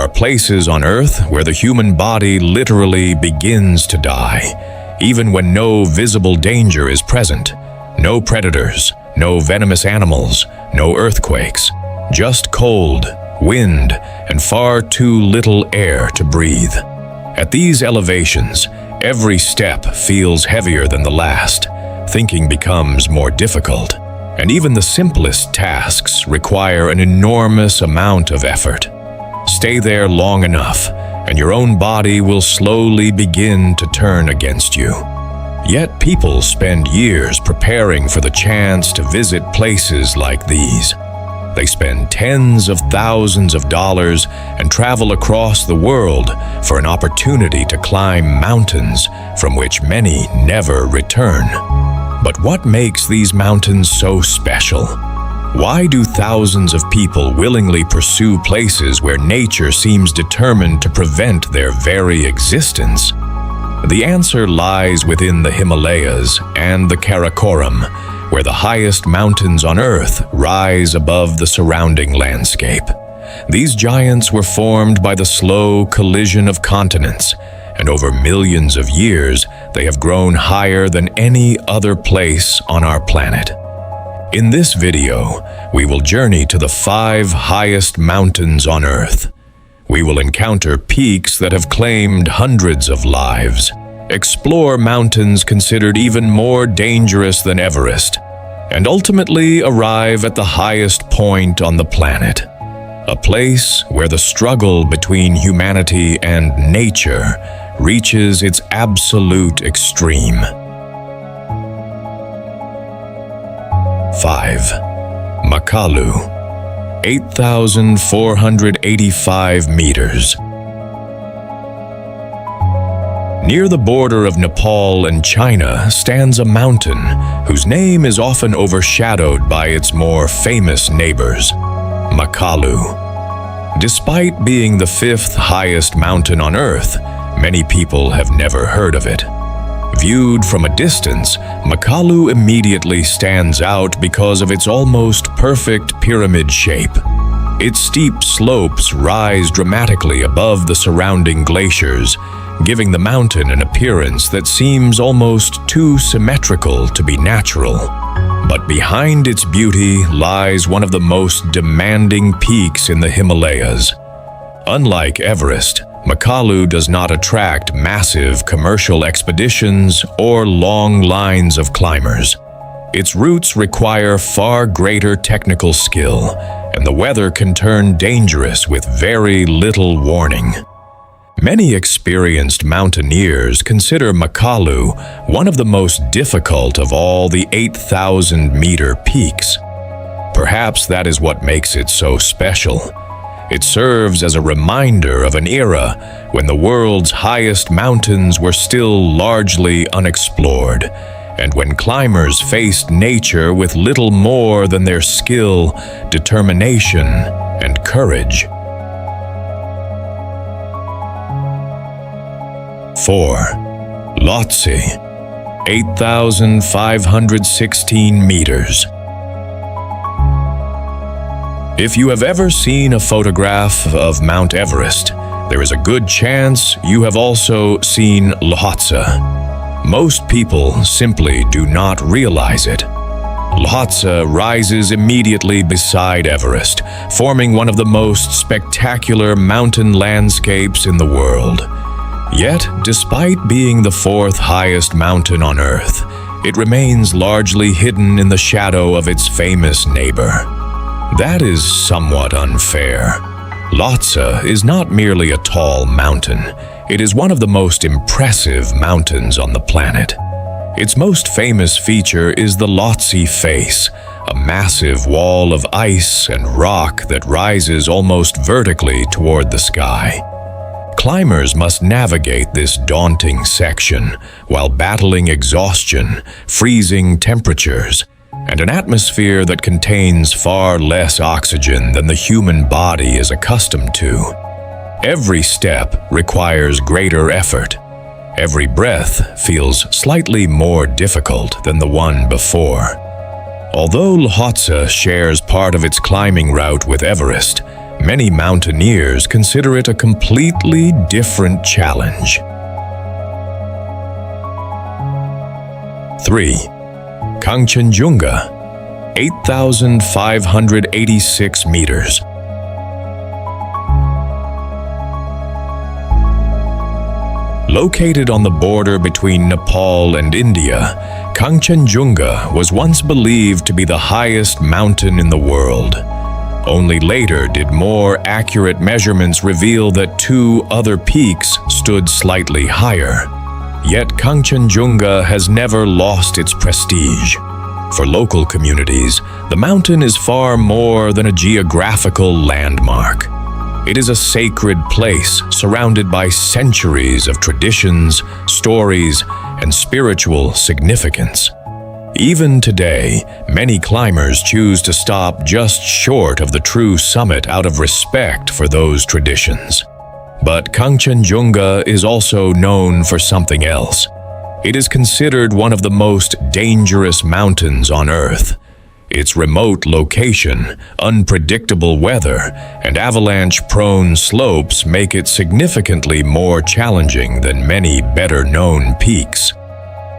are places on Earth where the human body literally begins to die, even when no visible danger is present. No predators, no venomous animals, no earthquakes, just cold, wind, and far too little air to breathe. At these elevations, every step feels heavier than the last. Thinking becomes more difficult, and even the simplest tasks require an enormous amount of effort. Stay there long enough, and your own body will slowly begin to turn against you. Yet people spend years preparing for the chance to visit places like these. They spend tens of thousands of dollars and travel across the world for an opportunity to climb mountains from which many never return. But what makes these mountains so special? Why do thousands of people willingly pursue places where nature seems determined to prevent their very existence? The answer lies within the Himalayas and the Karakoram, where the highest mountains on Earth rise above the surrounding landscape. These giants were formed by the slow collision of continents, and over millions of years, they have grown higher than any other place on our planet. In this video, we will journey to the 5 highest mountains on Earth. We will encounter peaks that have claimed hundreds of lives, explore mountains considered even more dangerous than Everest, and ultimately arrive at the highest point on the planet, a place where the struggle between humanity and nature reaches its absolute extreme. 5. Makalu, 8,485 meters. Near the border of Nepal and China stands a mountain whose name is often overshadowed by its more famous neighbors, Makalu. Despite being the 5th highest mountain on Earth, many people have never heard of it. Viewed from a distance, Makalu immediately stands out because of its almost perfect pyramid shape. Its steep slopes rise dramatically above the surrounding glaciers, giving the mountain an appearance that seems almost too symmetrical to be natural. But behind its beauty lies one of the most demanding peaks in the Himalayas. Unlike Everest, Makalu does not attract massive commercial expeditions or long lines of climbers. Its routes require far greater technical skill, and the weather can turn dangerous with very little warning. Many experienced mountaineers consider Makalu one of the most difficult of all the 8,000-meter peaks. Perhaps that is what makes it so special. It serves as a reminder of an era when the world's highest mountains were still largely unexplored, and when climbers faced nature with little more than their skill, determination, and courage. 4. Lhotse, 8,516 meters. If you have ever seen a photograph of Mount Everest, there is a good chance you have also seen Lhotse. Most people simply do not realize it. Lhotse rises immediately beside Everest, forming one of the most spectacular mountain landscapes in the world. Yet, despite being the 4th highest mountain on Earth, it remains largely hidden in the shadow of its famous neighbor. That is somewhat unfair. Lhotse is not merely a tall mountain. It is one of the most impressive mountains on the planet. Its most famous feature is the Lhotse face, a massive wall of ice and rock that rises almost vertically toward the sky. Climbers must navigate this daunting section while battling exhaustion, freezing temperatures, and an atmosphere that contains far less oxygen than the human body is accustomed to. Every step requires greater effort. Every breath feels slightly more difficult than the one before. Although Lhotse shares part of its climbing route with Everest, many mountaineers consider it a completely different challenge. 3. Kangchenjunga, 8,586 meters. Located on the border between Nepal and India, Kangchenjunga was once believed to be the highest mountain in the world. Only later did more accurate measurements reveal that two other peaks stood slightly higher. Yet Kangchenjunga has never lost its prestige. For local communities, the mountain is far more than a geographical landmark. It is a sacred place surrounded by centuries of traditions, stories, and spiritual significance. Even today, many climbers choose to stop just short of the true summit out of respect for those traditions. But Kangchenjunga is also known for something else. It is considered one of the most dangerous mountains on Earth. Its remote location, unpredictable weather, and avalanche-prone slopes make it significantly more challenging than many better-known peaks.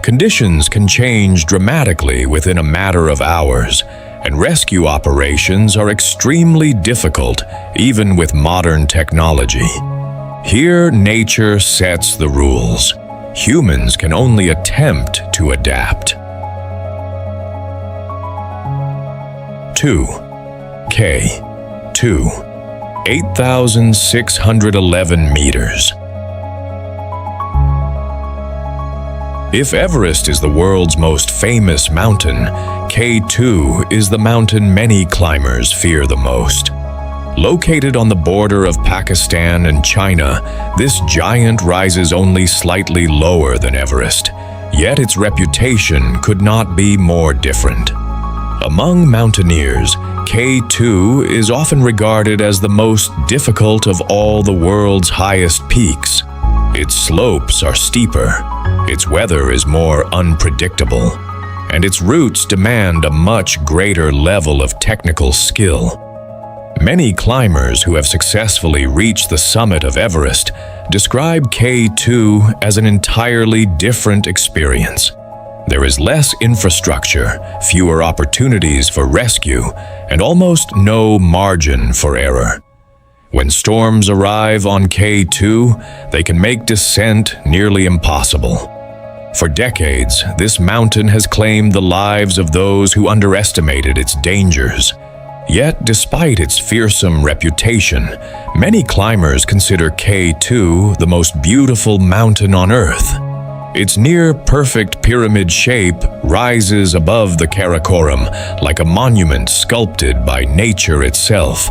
Conditions can change dramatically within a matter of hours, and rescue operations are extremely difficult, even with modern technology. Here, nature sets the rules. Humans can only attempt to adapt. 2. K2, 8,611 meters. If Everest is the world's most famous mountain, K2 is the mountain many climbers fear the most. Located on the border of Pakistan and China, this giant rises only slightly lower than Everest, yet its reputation could not be more different. Among mountaineers, K2 is often regarded as the most difficult of all the world's highest peaks. Its slopes are steeper, its weather is more unpredictable, and its routes demand a much greater level of technical skill. Many climbers who have successfully reached the summit of Everest describe K2 as an entirely different experience. There is less infrastructure, fewer opportunities for rescue, and almost no margin for error. When storms arrive on K2, they can make descent nearly impossible. For decades, this mountain has claimed the lives of those who underestimated its dangers. Yet, despite its fearsome reputation, many climbers consider K2 the most beautiful mountain on Earth. Its near-perfect pyramid shape rises above the Karakoram like a monument sculpted by nature itself.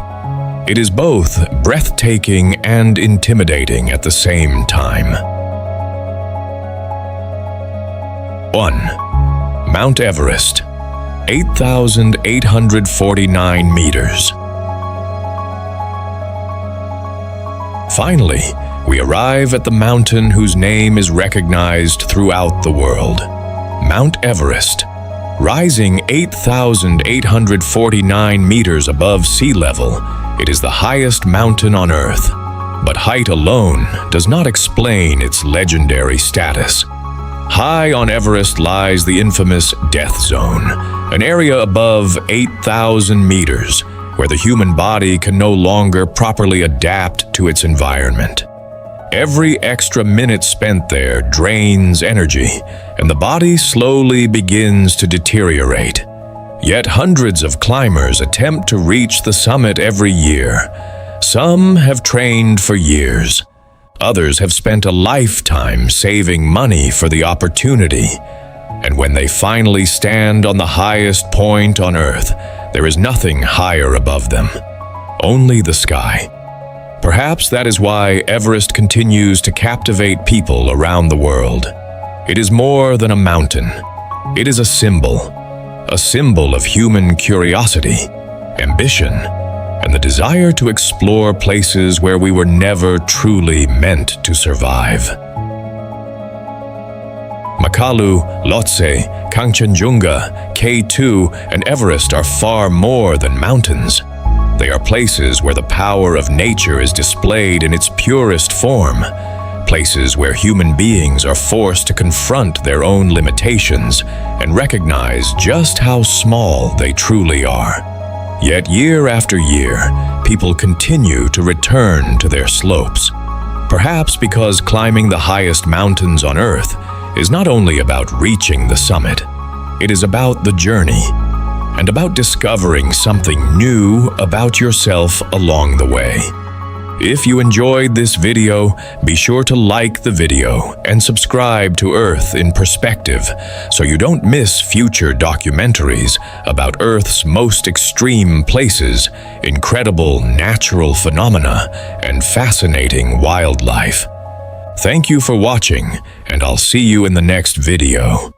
It is both breathtaking and intimidating at the same time. 1. Mount Everest, 8,849 meters. Finally, we arrive at the mountain whose name is recognized throughout the world, Mount Everest. Rising 8,849 meters above sea level, it is the highest mountain on Earth. But height alone does not explain its legendary status. High on Everest lies the infamous Death Zone, an area above 8,000 meters, where the human body can no longer properly adapt to its environment. Every extra minute spent there drains energy, and the body slowly begins to deteriorate. Yet hundreds of climbers attempt to reach the summit every year. Some have trained for years. Others have spent a lifetime saving money for the opportunity. And when they finally stand on the highest point on Earth, there is nothing higher above them, only the sky. Perhaps that is why Everest continues to captivate people around the world. It is more than a mountain. It is a symbol of human curiosity, ambition, and the desire to explore places where we were never truly meant to survive. Makalu, Lhotse, Kangchenjunga, K2, and Everest are far more than mountains. They are places where the power of nature is displayed in its purest form. Places where human beings are forced to confront their own limitations and recognize just how small they truly are. Yet year after year, people continue to return to their slopes. Perhaps because climbing the highest mountains on Earth is not only about reaching the summit, it is about the journey and about discovering something new about yourself along the way. If you enjoyed this video, be sure to like the video and subscribe to Earth in Perspective so you don't miss future documentaries about Earth's most extreme places, incredible natural phenomena, and fascinating wildlife. Thank you for watching, and I'll see you in the next video.